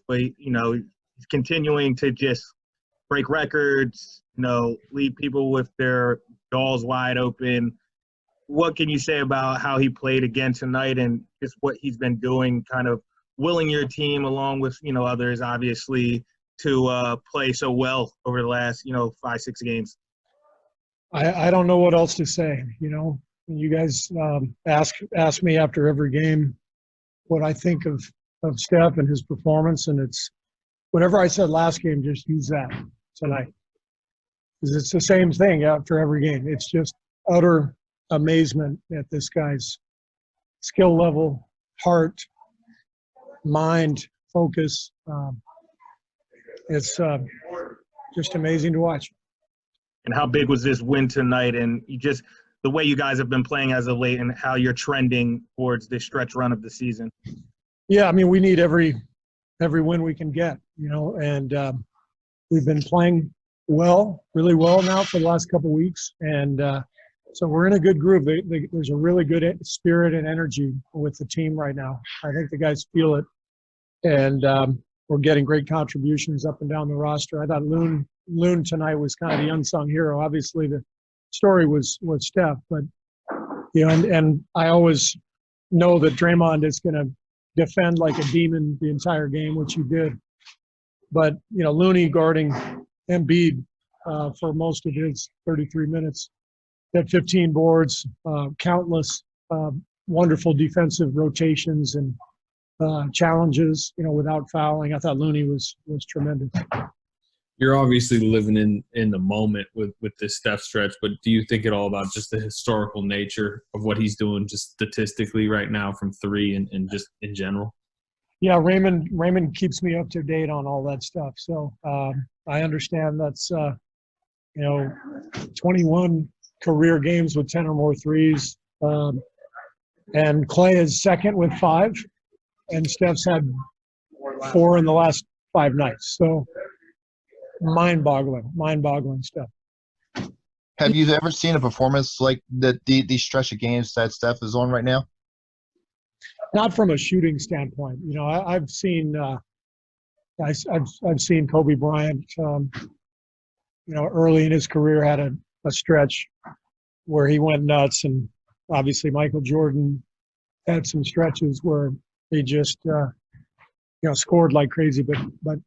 but he's continuing to just break records, leave people with their jaws wide open. What can you say about how he played again tonight and just what he's been doing, kind of willing your team along with, others, obviously, to play so well over the last, 5-6 games? I don't know what else to say. You guys ask me after every game what I think of Steph and his performance, and it's whatever I said last game, just use that tonight. Because it's the same thing after every game. It's just utter amazement at this guy's skill level, heart, mind, focus. It's just amazing to watch. And how big was this win tonight? And the way you guys have been playing as of late and how you're trending towards this stretch run of the season. Yeah, I mean, we need every win we can get, and we've been playing well, really well now for the last couple of weeks. And so we're in a good groove. There's a really good spirit and energy with the team right now. I think the guys feel it. And we're getting great contributions up and down the roster. I thought Loon tonight was kind of the unsung hero. Obviously, the story was Steph, but and I always know that Draymond is going to defend like a demon the entire game, which he did. But Looney guarding Embiid for most of his 33 minutes, had 15 boards, countless wonderful defensive rotations and challenges, without fouling. I thought Looney was tremendous. You're obviously living in the moment with this Steph stretch, but do you think at all about just the historical nature of what he's doing just statistically right now from three and just in general? Yeah, Raymond keeps me up to date on all that stuff. So I understand that's 21 career games with 10 or more threes. And Clay is second with 5, and Steph's had 4 in the last 5 nights. So mind-boggling stuff. Have you ever seen a performance like the stretch of games that Steph is on right now? Not from a shooting standpoint. I've seen I've seen Kobe Bryant. Early in his career had a stretch where he went nuts, and obviously Michael Jordan had some stretches where he just scored like crazy. But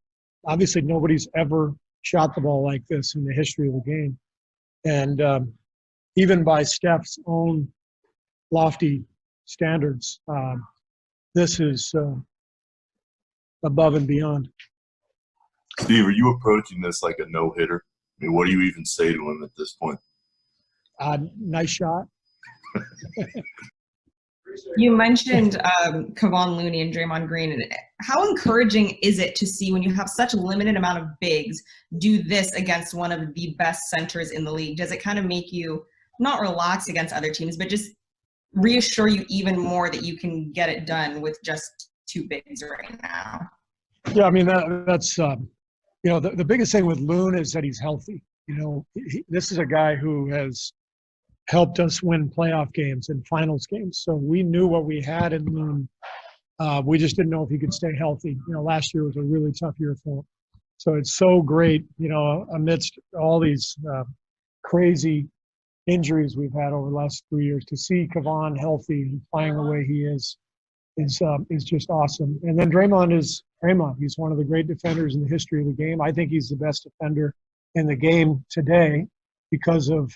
obviously nobody's ever shot the ball like this in the history of the game. And even by Steph's own lofty standards, this is above and beyond. Steve, are you approaching this like a no-hitter? I mean, what do you even say to him at this point? Nice shot. You mentioned Kevon Looney and Draymond Green. How encouraging is it to see when you have such a limited amount of bigs do this against one of the best centers in the league? Does it kind of make you not relax against other teams, but just reassure you even more that you can get it done with just 2 bigs right now? Yeah, I mean, that's the biggest thing with Loon is that he's healthy. This is a guy who has helped us win playoff games and finals games. So we knew what we had in Loon. We just didn't know if he could stay healthy. Last year was a really tough year for him. So it's so great, amidst all these crazy injuries we've had over the last 3 years, to see Kevon healthy and playing the way he is just awesome. And then Draymond is Draymond. He's one of the great defenders in the history of the game. I think he's the best defender in the game today because of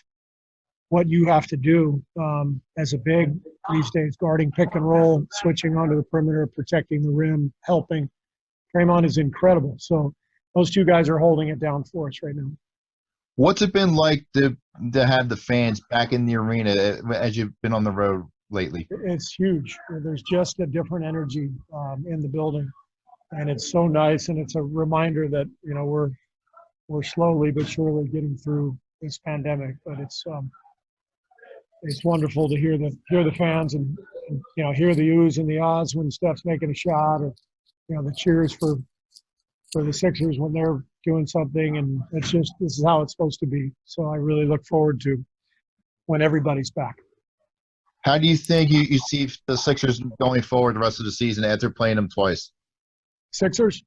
what you have to do as a big these days, guarding pick and roll, switching onto the perimeter, protecting the rim, helping. Draymond is incredible. So those 2 guys are holding it down for us right now. What's it been like to have the fans back in the arena as you've been on the road lately? It's huge. There's just a different energy in the building, and it's so nice. And it's a reminder that we're slowly but surely getting through this pandemic. But it's wonderful to hear the fans and hear the oohs and the ahs when Steph's making a shot, or the cheers for the Sixers when they're doing something. And this is how it's supposed to be. So I really look forward to when everybody's back. How do you think you see the Sixers going forward the rest of the season after playing them twice? Sixers?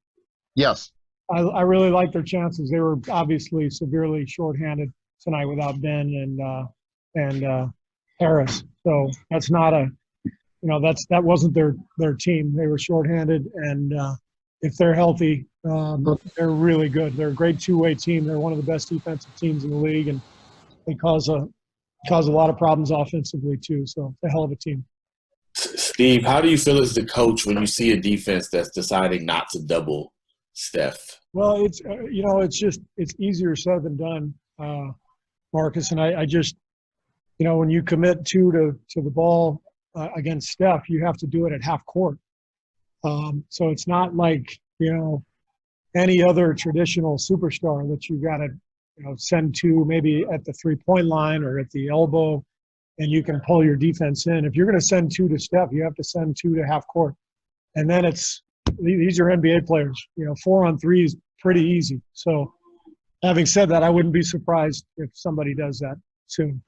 Yes. I really like their chances. They were obviously severely shorthanded tonight without Ben and Harris. So that's not that wasn't their team. They were shorthanded, and if they're healthy, they're really good. They're a great two-way team. They're one of the best defensive teams in the league, and they cause a lot of problems offensively too. So it's a hell of a team. Steve, how do you feel as the coach when you see a defense that's deciding not to double Steph? Well, it's it's easier said than done, Marcus. And I just when you commit two to the ball against Steph, you have to do it at half court. So it's not like any other traditional superstar that you got to send to maybe at the 3-point line or at the elbow, and you can pull your defense in. If you're going to send two to Steph, you have to send two to half court, and then these are NBA players. 4-on-3 is pretty easy. So, having said that, I wouldn't be surprised if somebody does that soon.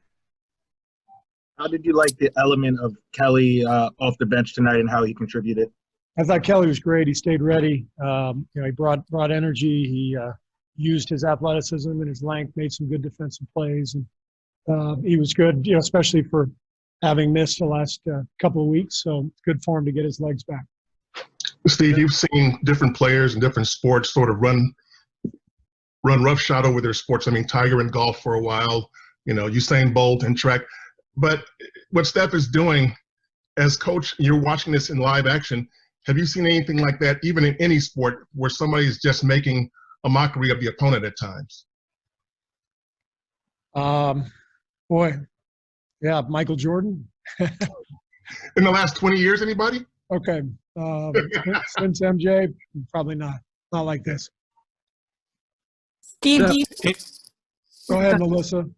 How did you like the element of Kelly off the bench tonight and how he contributed? I thought Kelly was great. He stayed ready. He brought energy. He used his athleticism and his length, made some good defensive plays, and he was good. Especially for having missed the last couple of weeks. So it's good for him to get his legs back. Steve, you've seen different players in different sports sort of run roughshod over their sports. I mean, Tiger in golf for a while, Usain Bolt in track. But what Steph is doing as coach, you're watching this in live action. Have you seen anything like that, even in any sport, where somebody's just making a mockery of the opponent at times? Michael Jordan. In the last 20 years, anybody? Okay. Since MJ, probably not like this. Steve, Go ahead, Melissa.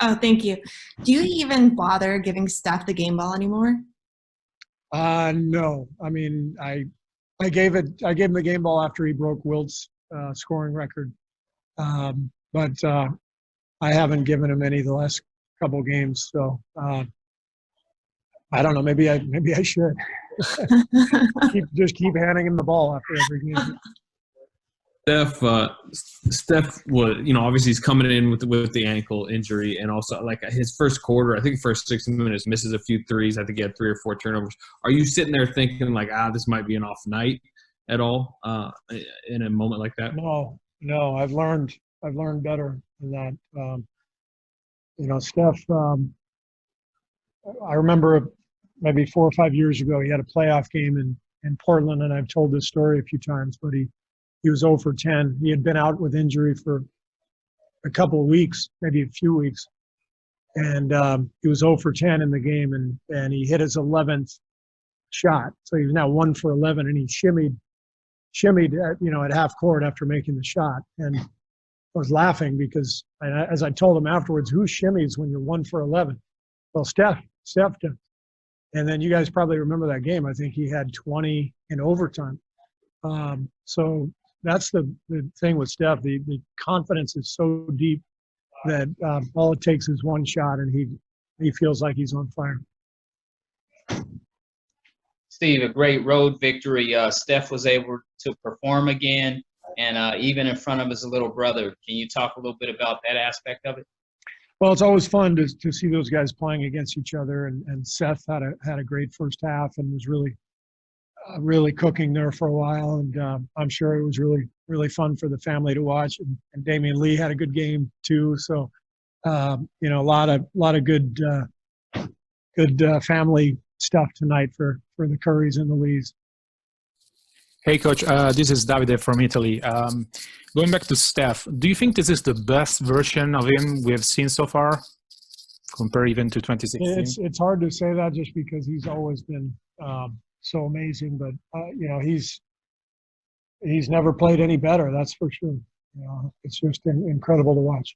Oh, thank you. Do you even bother giving Steph the game ball anymore? No. I mean, I gave him the game ball after he broke Wilt's scoring record, but I haven't given him any the last couple games. So I don't know. Maybe I should. keep handing him the ball after every game. Steph was, obviously he's coming in with the ankle injury, and also like his first quarter, I think first 60 minutes, misses a few threes. I think he had 3 or 4 turnovers. Are you sitting there thinking like, this might be an off night at all in a moment like that? No. I've learned better than that. Steph. I remember maybe 4 or 5 years ago, he had a playoff game in Portland, and I've told this story a few times, but he was 0 for 10. He had been out with injury for a couple of weeks, maybe a few weeks. And he was 0 for 10 in the game, and he hit his 11th shot. So he was now 1 for 11, and he shimmied at half court after making the shot. And I was laughing because, as I told him afterwards, who shimmies when you're 1 for 11? Well, Steph did. And then you guys probably remember that game. I think he had 20 in overtime. So that's the thing with Steph. The confidence is so deep that all it takes is one shot, and he feels like he's on fire. Steve, a great road victory. Steph was able to perform again, and even in front of his little brother. Can you talk a little bit about that aspect of it? Well, it's always fun to see those guys playing against each other, and Seth had a great first half and was really cooking there for a while, and I'm sure it was really, really fun for the family to watch. And Damian Lee had a good game too. So, a lot of good family stuff tonight for the Currys and the Lees. Hey, Coach. This is Davide from Italy. Going back to Steph, do you think this is the best version of him we have seen so far, compared even to 2016? It's hard to say that just because he's always been so amazing, but he's never played any better. That's for sure. It's just incredible to watch.